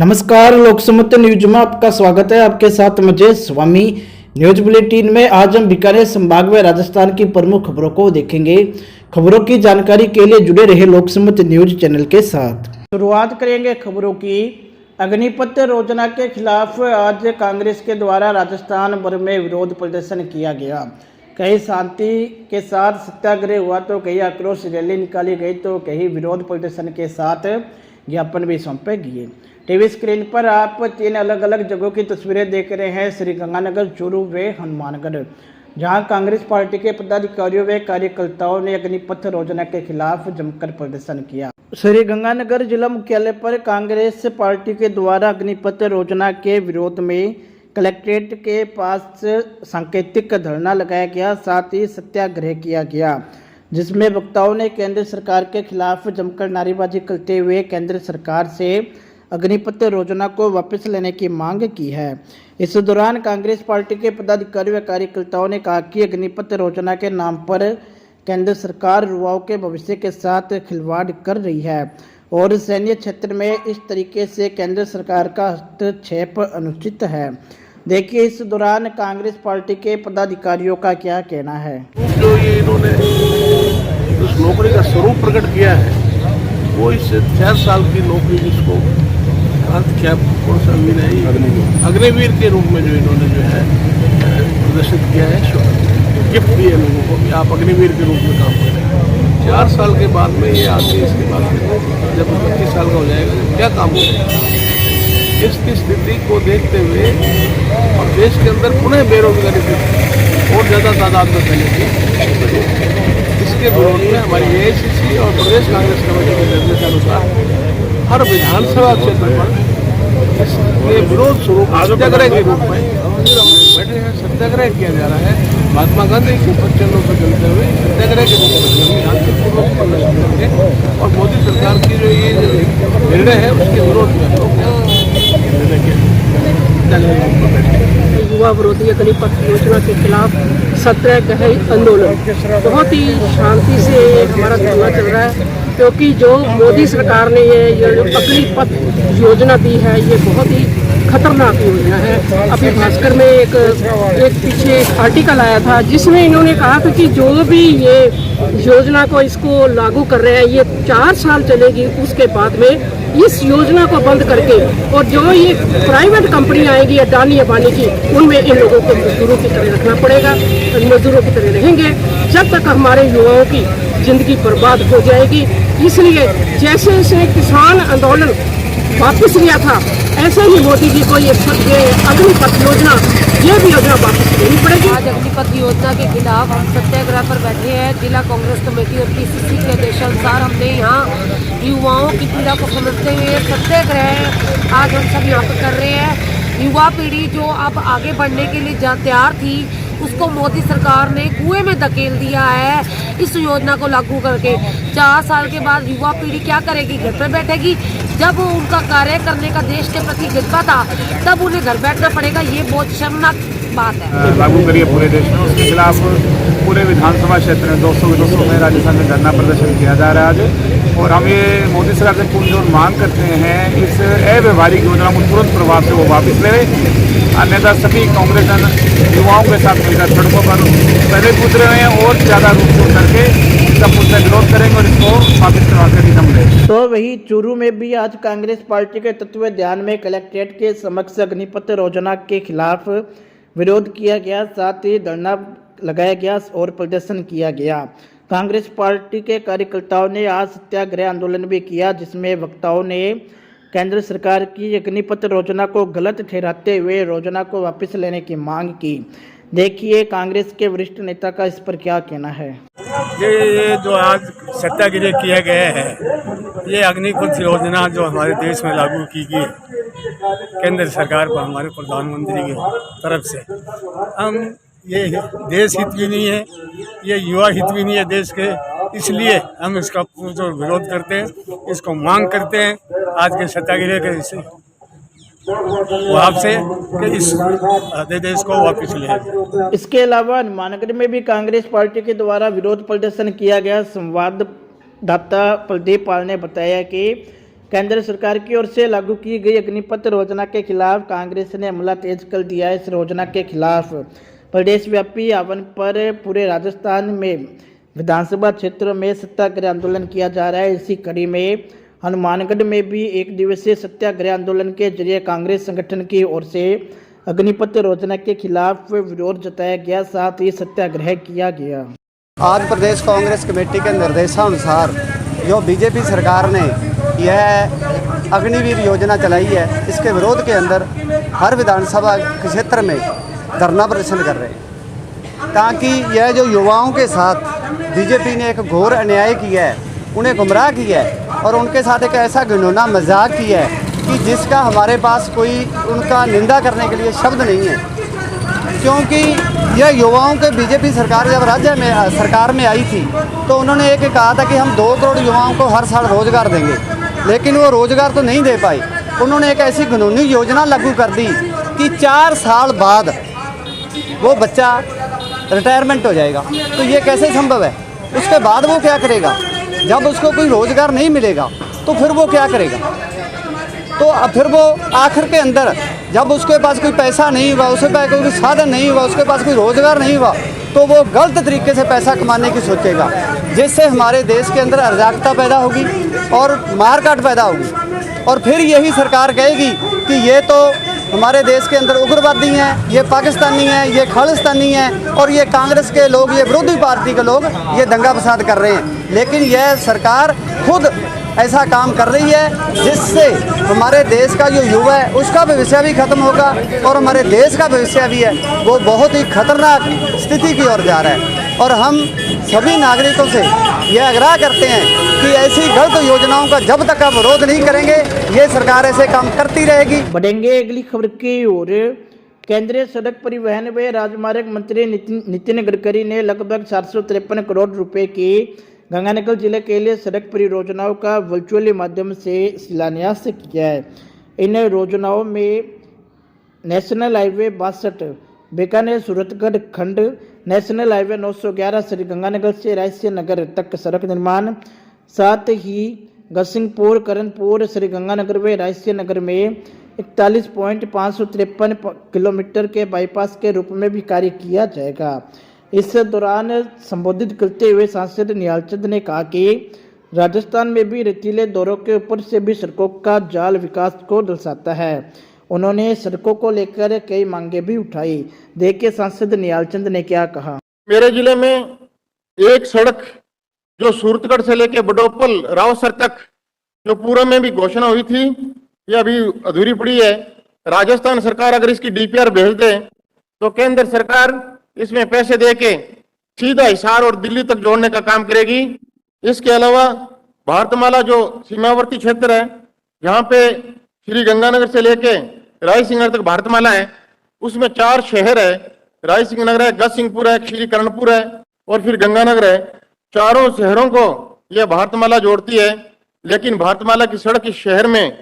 नमस्कार, लोकसमत न्यूज में आपका स्वागत है। आपके साथ मुझे स्वामी। न्यूज बुलेटिन में आज हम बीकानेर संभाग में राजस्थान की प्रमुख खबरों को देखेंगे। खबरों की जानकारी के लिए जुड़े रहे लोकसमत न्यूज चैनल के साथ। शुरुआत करेंगे खबरों की। अग्निपथ योजना के खिलाफ आज कांग्रेस के द्वारा राजस्थान भर में विरोध प्रदर्शन किया गया। कहीं शांति के साथ सत्याग्रह हुआ तो कहीं आक्रोश रैली निकाली गई तो कहीं विरोध प्रदर्शन के साथ ज्ञापन भी सौंपे गए। टीवी स्क्रीन पर आप 3 अलग अलग जगहों की तस्वीरें देख रहे हैं। श्रीगंगानगर, चूरू व हनुमानगढ़, जहां कांग्रेस पार्टी के पदाधिकारियों व कार्यकर्ताओं ने अग्निपथ योजना के खिलाफ जमकर प्रदर्शन किया। श्रीगंगानगर जिला मुख्यालय पर कांग्रेस पार्टी के द्वारा अग्निपथ योजना के विरोध में कलेक्ट्रेट के पास सांकेतिक धरना लगाया गया, साथ ही सत्याग्रह किया गया, जिसमें वक्ताओं ने केंद्र सरकार के खिलाफ जमकर नारेबाजी करते हुए केंद्र सरकार से अग्निपथ योजना को वापस लेने की मांग की है। इस दौरान कांग्रेस पार्टी के पदाधिकारियों व कार्यकर्ताओं ने कहा कि अग्निपथ योजना के नाम पर केंद्र सरकार युवाओं के भविष्य के साथ खिलवाड़ कर रही है और सैन्य क्षेत्र में इस तरीके से केंद्र सरकार का हस्तक्षेप अनुचित है। देखिए इस दौरान कांग्रेस पार्टी के पदाधिकारियों का क्या कहना है। जो ये इन्होंने उस नौकरी का स्वरूप प्रकट किया है वो इस 4 साल की नौकरी जिसको क्या कौन सा मीन है, अग्निवीर के रूप में जो इन्होंने जो है प्रदर्शित किया है, गिफ्ट दिए लोगों को कि आप अग्निवीर के रूप में काम करें। 4 साल के बाद में ये आदमी इसके बाद में जब 25 साल का हो जाएगा तो क्या काम करेगा। इसकी स्थिति को देखते हुए और देश के अंदर पुनः बेरोजगारी और ज़्यादा तादाद में फैले थी, इसके विरोध में हमारी एआईसीसी और प्रदेश कांग्रेस कमेटी के निर्देशानुसार हर विधानसभा क्षेत्र पर इसके विरोध स्वरूप सत्याग्रह के रूप में बैठे हैं। सत्याग्रह किया जा रहा है। महात्मा गांधी के प्रचलनों पर चलते हुए सत्याग्रह के रूप में शांतिपूर्वक प्रदर्शन करेंगे और मोदी सरकार की जो ये निर्णय है उसके विरोध में युवा विरोधी अग्निपथ योजना के खिलाफ सत्याग्रह आंदोलन बहुत ही शांति से हमारा धरना चल रहा है, क्योंकि जो मोदी सरकार ने ये अग्निपथ योजना दी है ये बहुत ही खतरनाक योजना है। अभी भास्कर में एक पीछे एक आर्टिकल आया था जिसमें इन्होंने कहा था कि जो भी ये योजना को इसको लागू कर रहे हैं ये 4 साल चलेगी, उसके बाद में इस योजना को बंद करके और जो ये प्राइवेट कंपनी आएगी अडानी अंबानी की, उनमें इन लोगों को मजदूरों की तरह रखना पड़ेगा, मजदूरों की तरह रहेंगे जब तक हमारे युवाओं की जिंदगी बर्बाद हो जाएगी। इसलिए जैसे जैसे किसान आंदोलन वापस लिया था ऐसे ही मोदी जी को ये अग्निपथ योजना ये भी योजना वापस लेनी पड़ेगी। आज अग्निपथ योजना के खिलाफ हम सत्याग्रह पर बैठे हैं। जिला कांग्रेस कमेटी और पीसीसी के आदेशानुसार हमने यहाँ युवाओं की पीड़ा को समझते हुए सत्याग्रह आज हम सब यहाँ पर कर रहे हैं। युवा पीढ़ी जो अब आगे बढ़ने के लिए तैयार थी उसको मोदी सरकार ने कुएं में धकेल दिया है इस योजना को लागू करके। 4 साल के बाद युवा पीढ़ी क्या करेगी? घर पर बैठेगी। जब उनका कार्य करने का देश के प्रति जज्बा था तब उन्हें घर बैठना पड़ेगा। ये बहुत शर्मनाक बात है। लागू करिए पूरे देश में, उसके खिलाफ पूरे विधानसभा क्षेत्र में 200 में राजस्थान में धरना प्रदर्शन किया जा रहा है आज। और हम ये मोदी सरकार से पूरी जोर मांग करते हैं इस अव्यवहारिक योजना को तुरंत प्रभाव से वो वापस ले, अन्यथा सभी कांग्रेस युवाओं के साथ मिलकर सड़कों पर पहले कूद रहे हैं और ज़्यादा रूप से उतर के इसका पूरा विरोध करेंगे और इसको वापस करवा कर ही हम लेंगे। तो वही चूरू में भी आज कांग्रेस पार्टी के तत्वाधान में कलेक्ट्रेट के समक्ष अग्निपथ योजना के खिलाफ विरोध किया गया, साथ ही धरना लगाया गया और प्रदर्शन किया गया। कांग्रेस पार्टी के कार्यकर्ताओं ने आज सत्याग्रह आंदोलन भी किया, जिसमें वक्ताओं ने केंद्र सरकार की अग्निपथ योजना को गलत ठहराते हुए योजना को वापस लेने की मांग की। देखिए कांग्रेस के वरिष्ठ नेता का इस पर क्या कहना है। ये जो आज सत्याग्रह किया गया है ये अग्निपथ योजना जो हमारे देश में लागू की गई केंद्र सरकार पर हमारे प्रधानमंत्री की तरफ से, हम ये देश हित भी नहीं है, ये युवा हित भी नहीं है देश के, इसलिए हम इसका जो विरोध करते हैं, इसको मांग करते हैं आज के सत्याग्रह के वापस कि इस देश को वापस ले। इसके अलावा हनुमानगढ़ में भी कांग्रेस पार्टी के द्वारा विरोध प्रदर्शन किया गया। संवाददाता प्रदीप पाल ने बताया कि केंद्र सरकार की ओर से लागू की गई अग्निपथ योजना के खिलाफ कांग्रेस ने हमला तेज कर दिया है। इस योजना के खिलाफ प्रदेश व्यापी आह्वान पर पूरे राजस्थान में विधानसभा क्षेत्रों में सत्याग्रह आंदोलन किया जा रहा है। इसी कड़ी में हनुमानगढ़ में भी एक दिवसीय सत्याग्रह आंदोलन के जरिए कांग्रेस संगठन की ओर से अग्निपथ योजना के खिलाफ विरोध जताया गया, साथ ही सत्याग्रह किया गया। आज प्रदेश कांग्रेस कमेटी के निर्देशानुसार जो बीजेपी सरकार ने यह अग्निवीर योजना चलाई है, इसके विरोध के अंदर हर विधानसभा क्षेत्र में धरना प्रदर्शन कर रहे हैं, ताकि यह जो युवाओं के साथ बीजेपी ने एक घोर अन्याय किया है, उन्हें गुमराह किया है और उनके साथ एक ऐसा घिनौना मजाक किया है कि जिसका हमारे पास कोई उनका निंदा करने के लिए शब्द नहीं है। क्योंकि यह युवाओं के बीजेपी सरकार जब राज्य में सरकार में आई थी तो उन्होंने एक कहा था कि हम 2 करोड़ युवाओं को हर साल रोजगार देंगे, लेकिन वो रोजगार तो नहीं दे पाई। उन्होंने एक ऐसी कानूनी योजना लागू कर दी कि 4 साल बाद वो बच्चा रिटायरमेंट हो जाएगा। तो ये कैसे संभव है? उसके बाद वो क्या करेगा? जब उसको कोई रोजगार नहीं मिलेगा तो फिर वो क्या करेगा? तो फिर वो आखिर के अंदर जब उसके पास कोई पैसा नहीं हुआ, उसके पास कोई साधन नहीं हुआ, उसके पास कोई रोजगार नहीं हुआ, तो वो गलत तरीके से पैसा कमाने की सोचेगा, जिससे हमारे देश के अंदर अराजकता पैदा होगी और मारकाट पैदा होगी। और फिर यही सरकार कहेगी कि ये तो हमारे देश के अंदर उग्रवादी हैं, ये पाकिस्तानी हैं, ये खालिस्तानी हैं और ये कांग्रेस के लोग, ये विरोधी पार्टी के लोग ये दंगा फसाद कर रहे हैं। लेकिन यह सरकार खुद ऐसा काम कर रही है जिससे हमारे देश का जो युवा है उसका भविष्य भी खत्म होगा और हमारे देश का भविष्य भी है वो बहुत ही खतरनाक स्थिति की ओर जा रहा है। और हम सभी नागरिकों से यह आग्रह करते हैं कि ऐसी गलत योजनाओं का जब तक आप विरोध नहीं करेंगे ये सरकार ऐसे काम करती रहेगी। बढ़ेंगे अगली खबर की ओर। केंद्रीय सड़क परिवहन व राजमार्ग मंत्री नितिन गडकरी ने लगभग 453 करोड़ रुपए की गंगानगर जिले के लिए सड़क परियोजनाओं का वर्चुअली माध्यम से शिलान्यास किया है। इन योजनाओं में नेशनल हाईवे 62 बीकानेर सूरतगढ़ खंड, नेशनल हाईवे 911 श्री गंगानगर से रायसिया नगर तक सड़क निर्माण, साथ ही गसिंगपुर करणपुर श्री गंगानगर व रायसिया नगर में 41.553 किलोमीटर के बाईपास के रूप में भी कार्य किया जाएगा। इस दौरान संबोधित करते हुए सांसद निहाल चंद ने कहा कि राजस्थान में भी रेतीले दौरों के ऊपर से भी सड़कों का जाल विकास को दर्शाता है। उन्होंने सड़कों को लेकर कई मांगे भी उठाई। देखिए सांसद निहाल चंद ने क्या कहा। मेरे जिले में एक सड़क जो सूरतगढ़ से लेके बडोपल रावसर तक जो पूर्व में भी घोषणा हुई थी, ये अभी अधूरी पड़ी है। राजस्थान सरकार अगर इसकी डीपीआर भेज दे तो केंद्र सरकार इसमें पैसे देके सीधा हिसार और दिल्ली तक जोड़ने का काम करेगी। इसके अलावा भारतमाला जो सीमावर्ती क्षेत्र है, यहाँ पे श्री गंगानगर से लेके रायसिंह तक भारतमाला है, उसमें 4 शहर है, रायसिंह नगर है, गसिंगपुर है, श्री करणपुर है और फिर गंगानगर है। चारों शहरों को यह भारतमाला जोड़ती है। लेकिन भारतमाला की सड़क इस शहर में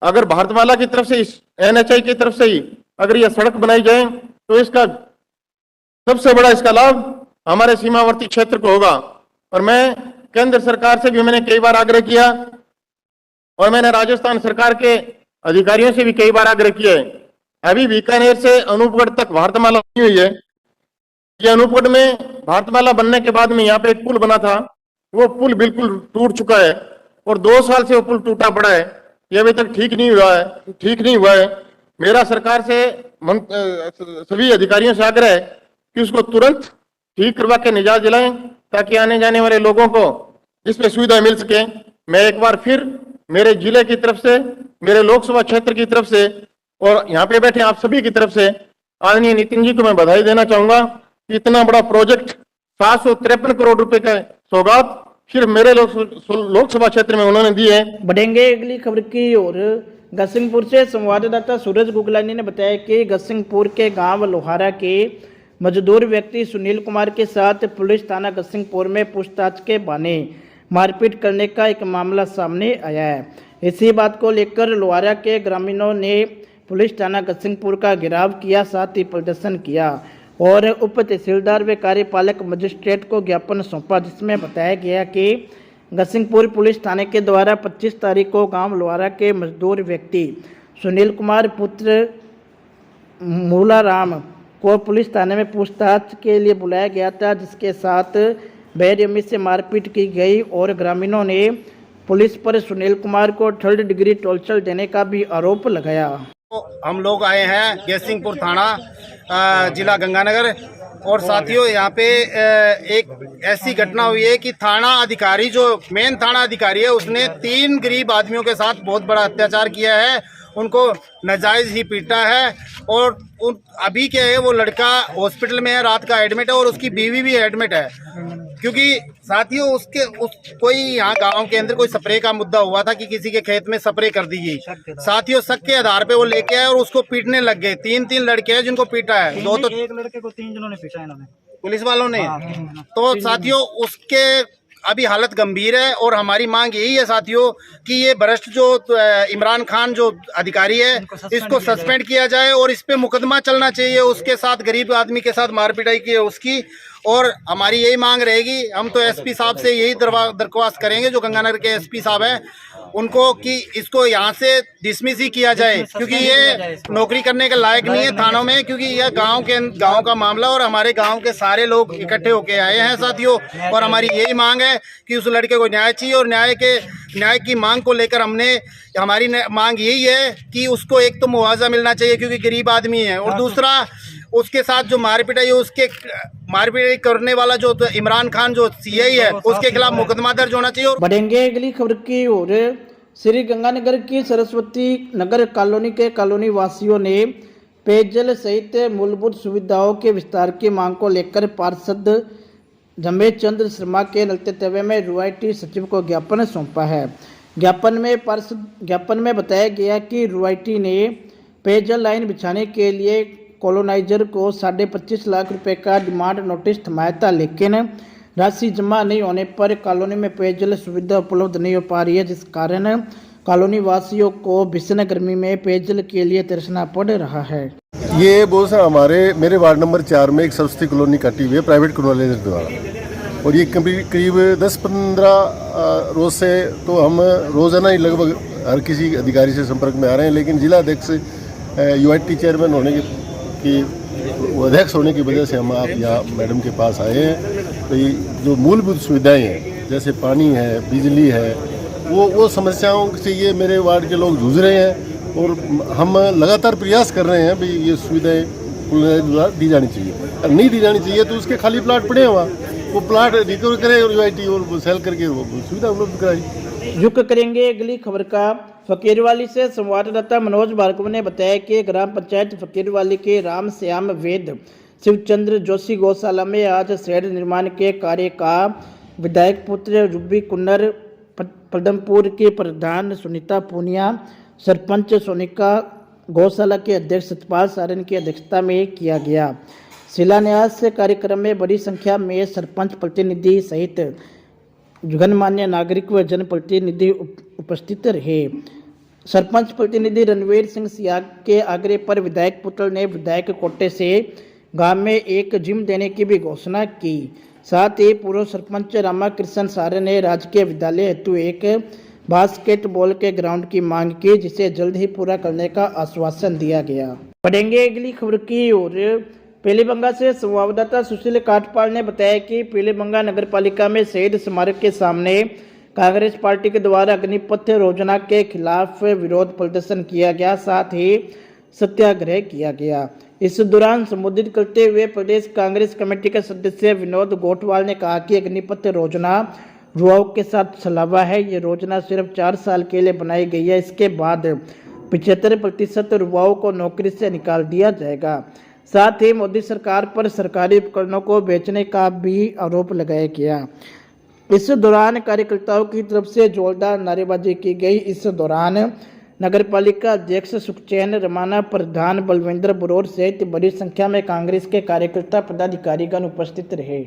अगर भारतमाला की तरफ से, इस NHI की तरफ से ही अगर यह सड़क बनाई जाए तो इसका सबसे बड़ा इसका लाभ हमारे सीमावर्ती क्षेत्र को होगा। और मैं केंद्र सरकार से भी मैंने कई बार आग्रह किया और मैंने राजस्थान सरकार के अधिकारियों से भी कई बार आग्रह किया है। अभी बीकानेर से अनूपगढ़ तक भारतमाला बनी हुई है। ये अनूपगढ़ में भारतमाला बनने के बाद में यहाँ पे एक पुल बना था, वो पुल बिल्कुल टूट चुका है और 2 साल से वो पुल टूटा पड़ा है। ये अभी तक ठीक नहीं हुआ है। मेरा सरकार से सभी अधिकारियों से आग्रह है कि उसको तुरंत ठीक करवा के निजात दिलाएं ताकि आने जाने वाले लोगों को इसमें सुविधा मिल सके। मैं एक बार फिर मेरे जिले की तरफ से, मेरे लोकसभा क्षेत्र की तरफ से और यहाँ पे बैठे आप सभी की तरफ से आदरणीय नितिन जी को मैं बधाई देना चाहूंगा कि इतना बड़ा प्रोजेक्ट 753 करोड़ रुपए का सौगात सिर्फ मेरे लोकसभा क्षेत्र में उन्होंने दी है। बढ़ेंगे अगली खबर की ओर। गसिंगपुर से संवाददाता सूरज गुगलानी ने बताया कि गसिंगपुर के गांव लोहारा के मजदूर व्यक्ति सुनील कुमार के साथ पुलिस थाना गसिंगपुर में पूछताछ के बहाने मारपीट करने का एक मामला सामने आया है। इसी बात को लेकर लोहारा के ग्रामीणों ने पुलिस थाना गसिंगपुर का घेराव किया, साथ ही प्रदर्शन किया और उप तहसीलदार व कार्यपालक मजिस्ट्रेट को ज्ञापन सौंपा, जिसमें बताया गया कि गसिंगपुर पुलिस थाने के द्वारा 25 तारीख को गांव लोहारा के मजदूर व्यक्ति सुनील कुमार पुत्र मूलाराम को पुलिस थाने में पूछताछ के लिए बुलाया गया था, जिसके साथ बेरहमी से मारपीट की गई और ग्रामीणों ने पुलिस पर सुनील कुमार को 3rd डिग्री टॉर्चर देने का भी आरोप लगाया। हम लोग आए हैं गसिंगपुर थाना जिला गंगानगर और साथियों यहाँ पे एक ऐसी घटना हुई है कि थाना अधिकारी जो मेन थाना अधिकारी है उसने 3 गरीब आदमियों के साथ बहुत बड़ा अत्याचार किया है, उनको नाजायज ही पीटा है और अभी क्या है वो लड़का हॉस्पिटल में है, रात का एडमिट है और उसकी बीवी भी एडमिट है, क्योंकि साथियों कोई यहाँ गांव के अंदर कोई स्प्रे का मुद्दा हुआ था कि किसी के खेत में स्प्रे कर दी गई। साथियों शक के आधार पे वो लेके आए और उसको पीटने लग गए। 3 लड़के हैं जिनको पीटा है, एक लड़के को 3 जनों ने पीटा इन्होंने, पुलिस वालों ने। तो साथियों उसके अभी हालत गंभीर है और हमारी मांग यही है साथियों कि ये भ्रष्ट जो इमरान खान जो अधिकारी है इसको सस्पेंड किया जाए और इस पे मुकदमा चलना चाहिए, उसके साथ गरीब आदमी के साथ मारपिटाई की है उसकी। और हमारी यही मांग रहेगी, हम तो एसपी साहब से यही दरख्वास्त करेंगे जो गंगानगर के एसपी साहब हैं उनको, कि इसको यहाँ से डिसमिस ही किया जाए, क्योंकि ये नौकरी करने के लायक नहीं है थानों में, क्योंकि यह गांव का मामला और हमारे गांव के सारे लोग इकट्ठे होके आए हैं साथियों। और हमारी यही मांग है कि उस लड़के को न्याय चाहिए और न्याय की मांग को लेकर हमारी मांग यही है कि उसको एक तो मुआवजा मिलना चाहिए क्योंकि गरीब आदमी है, और दूसरा उसके साथ जो मारपीटाई उसके मारपीटाई करने वाला जो इमरान खान जो सीआई है उसके खिलाफ मुकदमा दर्ज होना चाहिए। बढ़ेंगे अगली खबर की ओर। श्री गंगानगर की सरस्वती नगर कॉलोनी के कॉलोनी वासियों ने पेयजल सहित मूलभूत सुविधाओं के विस्तार की मांग को लेकर पार्षद जमेश चंद्र शर्मा के नेतृत्व में रुआईटी सचिव को ज्ञापन सौंपा है। ज्ञापन में बताया गया कि रुआईटी ने पेयजल लाइन बिछाने के लिए कॉलोनाइजर को 25.5 लाख रुपए का डिमांड नोटिस थमाया था, लेकिन राशि जमा नहीं होने पर कॉलोनी में पेयजल सुविधा उपलब्ध नहीं हो पा रही है, जिस कारण कॉलोनी वासियों को भीषण गर्मी में पेयजल के लिए तरसना पड़ रहा है। ये बहुत सा मेरे वार्ड नंबर 4 में एक सरस्वती कॉलोनी कटी हुई है प्राइवेट कॉलोनाइजर द्वारा, और ये करीब 10-15 रोज से तो हम रोजाना ही लगभग हर किसी अधिकारी से संपर्क में आ रहे हैं, लेकिन जिला अध्यक्ष यूआईटी चेयरमैन होने की अध्यक्ष होने की वजह से हम आप यहाँ मैडम के पास आए हैं। तो ये जो मूलभूत सुविधाएं हैं जैसे पानी है, बिजली है, वो समस्याओं से ये मेरे वार्ड के लोग जूझ रहे हैं और हम लगातार प्रयास कर रहे हैं भाई ये सुविधाएं दी जानी चाहिए। अगर नहीं दी जानी चाहिए तो उसके खाली प्लाट पड़े हुआ, वो प्लाट रिकवर करे और यूआईटी और सेल करके वो सुविधा उपलब्ध कराई। रुक करेंगे अगली खबर का। फकीरवाली से संवाददाता मनोज भार्गव ने बताया कि ग्राम पंचायत फकीरवाली के राम श्याम वेद शिवचंद्र जोशी गौशाला में आज शेड निर्माण के कार्य का विधायक पुत्र रूबी कुन्नर, पदमपुर के प्रधान सुनीता पूनिया, सरपंच सोनिका, गौशाला के अध्यक्ष सतपाल सारन की अध्यक्षता में किया गया। शिलान्यास कार्यक्रम में बड़ी संख्या में सरपंच प्रतिनिधि सहित गणमान्य नागरिक व जनप्रतिनिधि उपस्थित रहे। सरपंच प्रतिनिधि रणवीर सिंह सियाग के आग्रह पर विधायक पुत्र ने विधायक कोटे से गांव में एक जिम देने की भी घोषणा की। साथ ही पूर्व सरपंच रामाकृष्ण सारे ने राजकीय विद्यालय हेतु एक बास्केटबॉल के ग्राउंड की मांग की, जिसे जल्द ही पूरा करने का आश्वासन दिया गया। पढ़ेंगे अगली खबर की ओर। पीलीबंगा से संवाददाता सुशील काठपाल ने बताया कि पीलीबंगा नगरपालिका में शहीद स्मारक के सामने कांग्रेस पार्टी के द्वारा अग्निपथ योजना के खिलाफ विरोध प्रदर्शन किया गया, साथ ही सत्याग्रह किया गया। इस दौरान संबोधित करते हुए प्रदेश कांग्रेस कमेटी के सदस्य विनोद गोठवाल ने कहा कि अग्निपथ योजना युवाओं के साथ छलावा है। ये योजना सिर्फ 4 साल के लिए बनाई गई है, इसके बाद 75% युवाओं को नौकरी से निकाल दिया जाएगा। साथ ही मोदी सरकार पर सरकारी उपकरणों को बेचने का भी आरोप लगाया गया। इस दौरान कार्यकर्ताओं की तरफ से जोरदार नारेबाजी की गई। इस दौरान नगरपालिका अध्यक्ष सुखचैन रमाना, प्रधान बलविंदर बरोर सहित बड़ी संख्या में कांग्रेस के कार्यकर्ता पदाधिकारीगण उपस्थित रहे।